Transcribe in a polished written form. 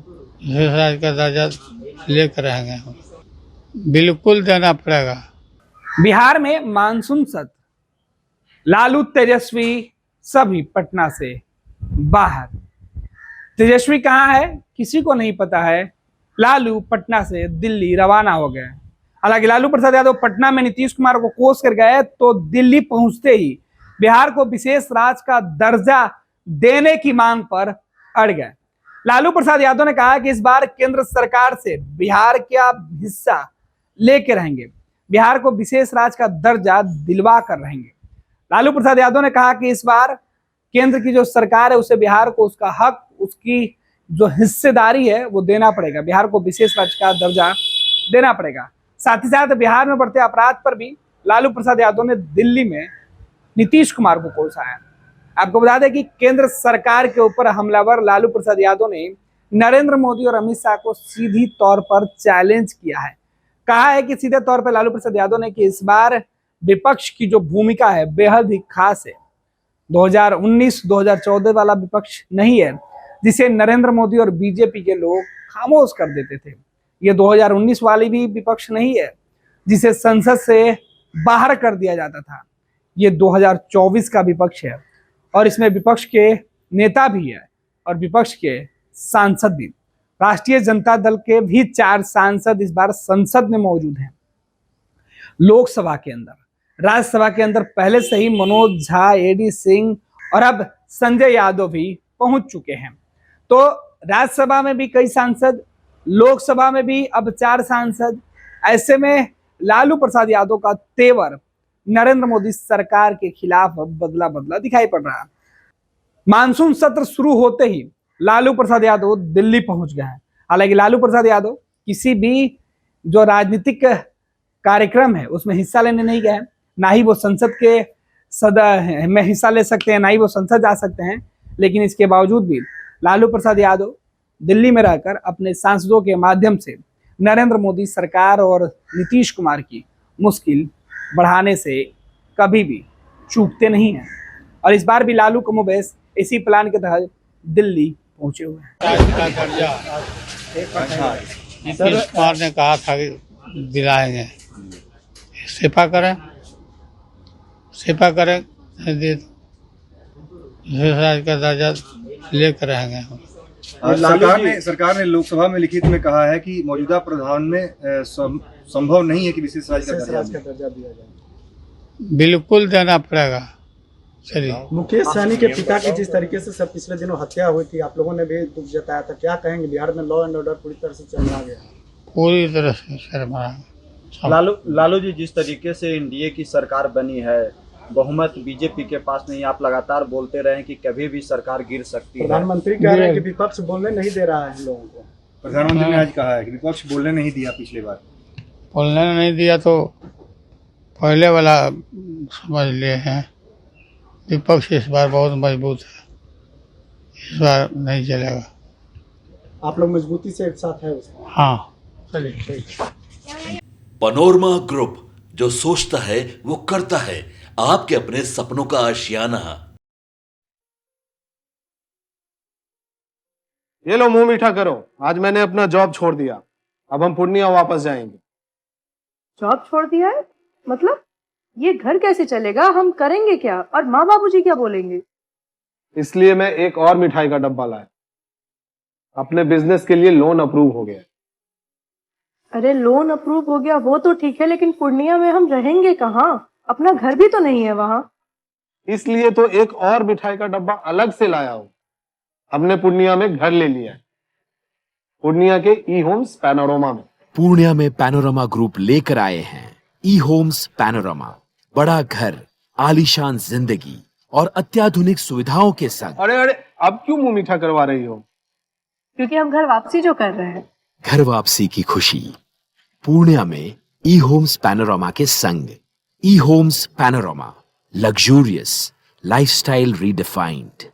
विशेष राज्य का दर्जा लेकर रहेंगे हम, बिल्कुल देना पड़ेगा। बिहार में मानसून सत्र, लालू तेजस्वी सभी पटना से बाहर। तेजस्वी कहाँ है किसी को नहीं पता है। लालू पटना से दिल्ली रवाना हो गए। हालांकि लालू प्रसाद यादव पटना में नीतीश कुमार को कोस कर गए तो दिल्ली पहुंचते ही बिहार को विशेष राज्य का दर्जा देने की मांग पर अड़ गए। लालू प्रसाद यादव ने कहा कि इस बार केंद्र सरकार से बिहार का हिस्सा लेके रहेंगे, बिहार को विशेष राज्य का दर्जा दिलवा कर रहेंगे। लालू प्रसाद यादव ने कहा कि इस बार केंद्र की जो सरकार है उसे बिहार को उसका हक, उसकी जो हिस्सेदारी है वो देना पड़ेगा, बिहार को विशेष राज्य का दर्जा देना पड़ेगा। साथ ही साथ बिहार में बढ़ते अपराध पर भी लालू प्रसाद यादव ने दिल्ली में नीतीश कुमार को कोसा है। आपको बता दें कि केंद्र सरकार के ऊपर हमलावर लालू प्रसाद यादव ने नरेंद्र मोदी और अमित शाह को सीधी तौर पर चैलेंज किया है। कहा है कि सीधे तौर पर लालू प्रसाद यादव ने कि इस बार विपक्ष की जो भूमिका है बेहद ही खास है। 2019-2014 वाला विपक्ष नहीं है जिसे नरेंद्र मोदी और बीजेपी के लोग खामोश कर देते थे। ये 2019 वाली भी विपक्ष नहीं है जिसे संसद से बाहर कर दिया जाता था। ये 2024 का विपक्ष है और इसमें विपक्ष के नेता भी है और विपक्ष के सांसद भी। राष्ट्रीय जनता दल के भी 4 सांसद इस बार संसद में मौजूद हैं। लोकसभा के अंदर, राज्यसभा के अंदर पहले से ही मनोज झा, एडी सिंह और अब संजय यादव भी पहुंच चुके हैं। तो राज्यसभा में भी कई सांसद, लोकसभा में भी अब 4 सांसद। ऐसे में लालू प्रसाद यादव का तेवर नरेंद्र मोदी सरकार के खिलाफ बदला बदला दिखाई पड़ रहा है। मानसून सत्र शुरू होते ही लालू प्रसाद यादव दिल्ली पहुंच गए हैं। हालांकि लालू प्रसाद यादव किसी भी जो राजनीतिक कार्यक्रम है उसमें हिस्सा लेने नहीं गए, ना ही वो संसद के सदन में हिस्सा ले सकते हैं, ना ही वो संसद जा सकते हैं। लेकिन इसके बावजूद भी लालू प्रसाद यादव दिल्ली में रहकर अपने सांसदों के माध्यम से नरेंद्र मोदी सरकार और नीतीश कुमार की मुश्किल बढ़ाने से कभी भी चूकते नहीं हैं। और इस बार भी लालू कमोबेश इसी प्लान के तहत दिल्ली पहुंचे हुए हैं। नीतीश कुमार ने कहा था कि दिलाएंगे, इस्तीफा करें, विशेष राज्य का दर्जा लेकर रहेंगे हम। सरकार ने लोकसभा में लिखित में कहा है कि मौजूदा प्रावधान में संभव नहीं है कि विशेष राज्य का दर्जा दिया जाए, बिल्कुल देना पड़ेगा। चलिए, मुकेश सहनी के पिता की जिस तरीके से सब पिछले दिनों हत्या हुई थी, आप लोगों ने भी दुख जताया था, क्या कहेंगे? बिहार में लॉ एंड ऑर्डर पूरी तरह से चरमरा गया। पूरी तरह से चरमरा। लालू जी, जिस तरीके से एनडीए की सरकार बनी है, बहुमत बीजेपी के पास नहीं, आप लगातार बोलते रहे कि कभी भी सरकार गिर सकती है। प्रधानमंत्री कह रहे हैं कि विपक्ष बोलने नहीं दे रहा है लोगों को। प्रधानमंत्री ने आज कहा है कि विपक्ष बोलने नहीं दिया, पिछली बार बोलने नहीं दिया तो पहले वाला समझ लिए हैं। विपक्ष इस बार बहुत मजबूत है, इस बार नहीं चलेगा। आप लोग मजबूती से एक साथ है उसमें? हाँ, चलिए। पैनोरमा ग्रुप, जो सोचता है वो करता है। आपके अपने सपनों का आशियाना। ये लो, मुंह मीठा करो। आज मैंने अपना जॉब छोड़ दिया, अब हम पूर्णिया वापस जाएंगे। जॉब छोड़ दिया है? मतलब ये घर कैसे चलेगा? हम करेंगे क्या? और माँ बाबूजी क्या बोलेंगे? इसलिए मैं एक और मिठाई का डब्बा लाया। अपने बिजनेस के लिए लोन अप्रूव हो गया। अरे लोन अप्रूव हो गया वो तो ठीक है, लेकिन पूर्णिया में हम रहेंगे कहाँ? अपना घर भी तो नहीं है वहाँ। इसलिए तो एक और मिठाई का डब्बा अलग से लाया हूँ। हमने पूर्णिया में घर ले लिया है, पूर्णिया के ई होम्स पैनोरमा में। पूर्णिया में पैनोरमा ग्रुप लेकर आए हैं ई होम्स पैनोरमा। बड़ा घर, आलीशान जिंदगी और अत्याधुनिक सुविधाओं के संग। अरे अब क्यों मुंह मीठा करवा रही हो? क्योंकि हम घर वापसी जो कर रहे हैं। घर वापसी की खुशी पूर्णिया में ई होम्स पैनोरमा के संग। ई Homes Panorama, luxurious lifestyle redefined.